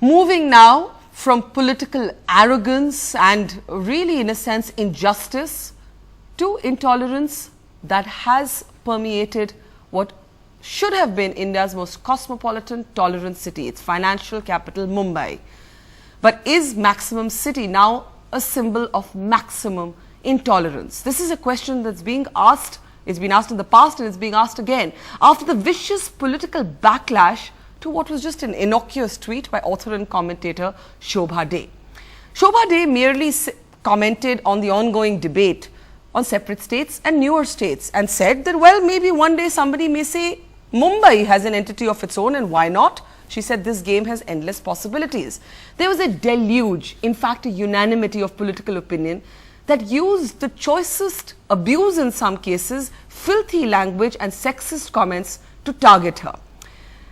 Moving now from political arrogance and really in a sense injustice to intolerance that has permeated what should have been India's most cosmopolitan, tolerant city, its financial capital Mumbai. But is maximum city now a symbol of maximum intolerance? This is a question that's being asked, it's been asked in the past and it's being asked again after the vicious political backlash to what was just an innocuous tweet by author and commentator Shobha De. Shobha De merely commented on the ongoing debate on separate states and newer states and said that, well, maybe one day somebody may say Mumbai has an entity of its own and why not? She said this game has endless possibilities. There was a deluge, in fact a unanimity of political opinion that used the choicest abuse in some cases, filthy language and sexist comments to target her.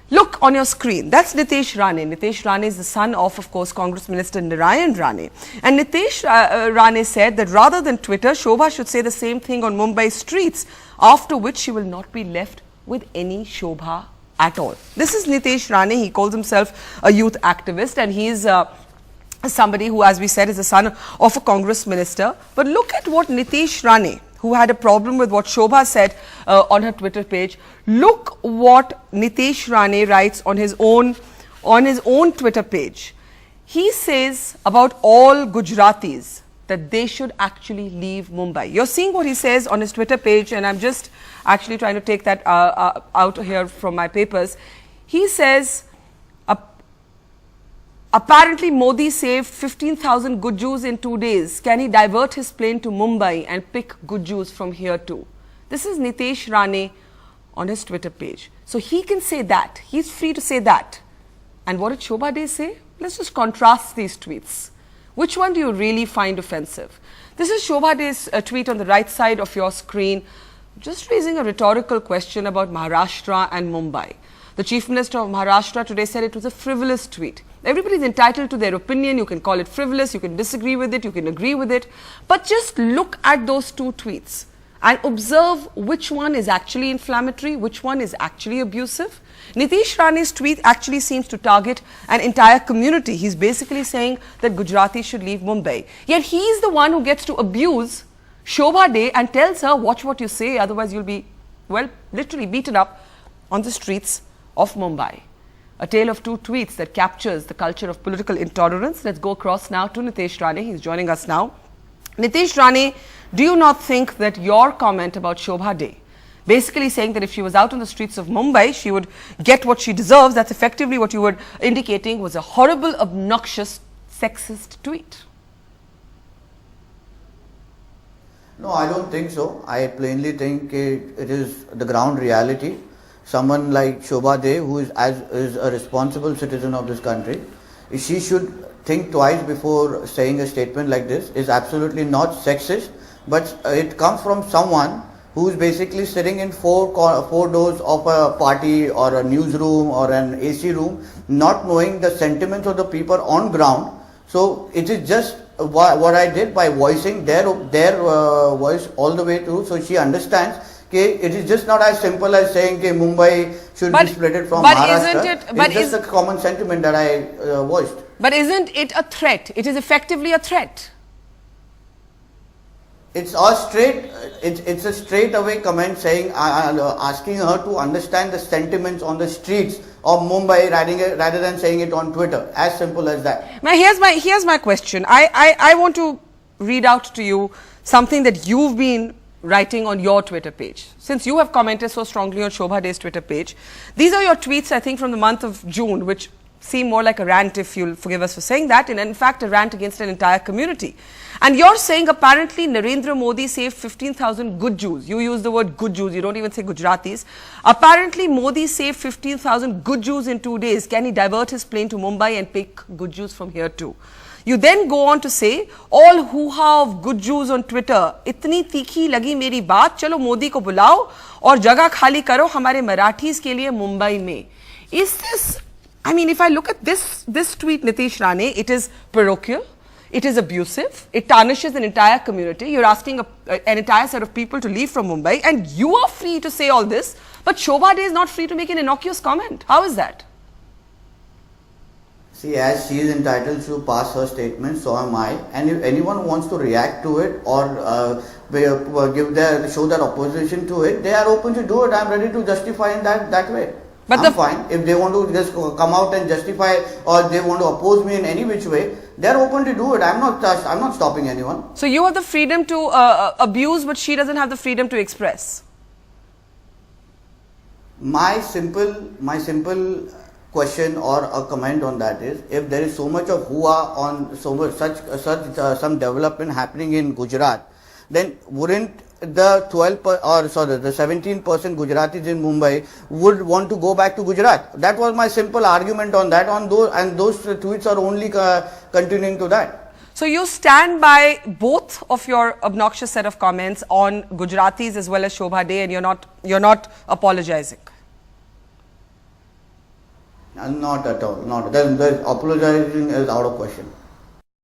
Look on your screen, that's Nitesh Rane. Nitesh Rane is the son of course, Congress Minister Narayan Rane. And Nitesh Rane said that rather than Twitter, Shobha should say the same thing on Mumbai streets, after which she will not be left with any Shobha at all. This is Nitesh Rane. He calls himself a youth activist and he is somebody who, as we said, is the son of a Congress minister. But look at what Nitesh Rane, who had a problem with what Shobha said on her Twitter page. Look what Nitesh Rane writes on his own Twitter page. He says about all Gujaratis that they should actually leave Mumbai. You're seeing what he says on his Twitter page, and I'm just actually trying to take that out here from my papers. He says, apparently Modi saved 15,000 good Jews in 2 days. Can he divert his plane to Mumbai and pick good Jews from here too? This is Nitesh Rane on his Twitter page. So he can say that. He's free to say that. And what did Shobha De say? Let's just contrast these tweets. Which one do you really find offensive? This is Shobha De's tweet on the right side of your screen, just raising a rhetorical question about Maharashtra and Mumbai. The Chief Minister of Maharashtra today said it was a frivolous tweet. Everybody is entitled to their opinion. You can call it frivolous, you can disagree with it, you can agree with it. But just look at those two tweets and observe which one is actually inflammatory, which one is actually abusive. Nitesh Rane's tweet actually seems to target an entire community. He's basically saying that Gujarati should leave Mumbai. Yet he's the one who gets to abuse Shobha De and tells her, watch what you say, otherwise you'll be, well, literally beaten up on the streets of Mumbai. A tale of two tweets that captures the culture of political intolerance. Let's go across now to Nitesh Rane. He's joining us now. Nitesh Rane, do you not think that your comment about Shobha De, basically saying that if she was out on the streets of Mumbai, she would get what she deserves, that's effectively what you were indicating, was a horrible, obnoxious, sexist tweet? No, I don't think so. I plainly think it is the ground reality. Someone like Shobha De, who is a responsible citizen of this country, she should think twice before saying a statement like this. Is absolutely not sexist, but it comes from someone who is basically sitting in four doors of a party or a newsroom or an AC room, not knowing the sentiments of the people on ground. So it is just what I did by voicing their voice all the way through, so she understands. It is just not as simple as saying that Mumbai should be split from Maharashtra. It's just a common sentiment that I voiced. But isn't it a threat? It is effectively a threat. It's a straight away comment saying, asking her to understand the sentiments on the streets of Mumbai rather than saying it on Twitter. As simple as that. Now here's my question. I want to read out to you something that you've been writing on your Twitter page. Since you have commented so strongly on Shobha De's Twitter page, these are your tweets, I think, from the month of June, which seem more like a rant, if you'll forgive us for saying that, and in fact a rant against an entire community. And you're saying apparently Narendra Modi saved 15,000 good Jews. You use the word good Jews, you don't even say Gujaratis. Apparently Modi saved 15,000 good Jews in 2 days. Can he divert his plane to Mumbai and pick good Jews from here too? You then go on to say, all hoo-ha of good Jews on Twitter, itni tikhi lagi meri baat, chalo Modi ko bulao aur jagah khali karo hamare Marathis ke liye Mumbai mein. Is this, I mean, if I look at this tweet, Nitesh Rane, it is parochial, it is abusive, it tarnishes an entire community. You're asking an entire set of people to leave from Mumbai, and you are free to say all this, but Shobha De is not free to make an innocuous comment. How is that? See, as she is entitled to pass her statement, so am I. And if anyone wants to react to it or show their opposition to it, they are open to do it. I'm ready to justify in that way. But I'm fine. If they want to just come out and justify or they want to oppose me in any which way, they are open to do it. I'm not stopping anyone. So you have the freedom to abuse, but she doesn't have the freedom to express. My simple question or a comment on that is, if there is so much of hoo-ha on some development happening in Gujarat, then wouldn't the 17% Gujaratis in Mumbai would want to go back to Gujarat? That was my simple argument on that. Those tweets are only continuing to that. So you stand by both of your obnoxious set of comments on Gujaratis as well as Shobha De, and you're not apologizing. Not at all. Not. Apologizing is out of question.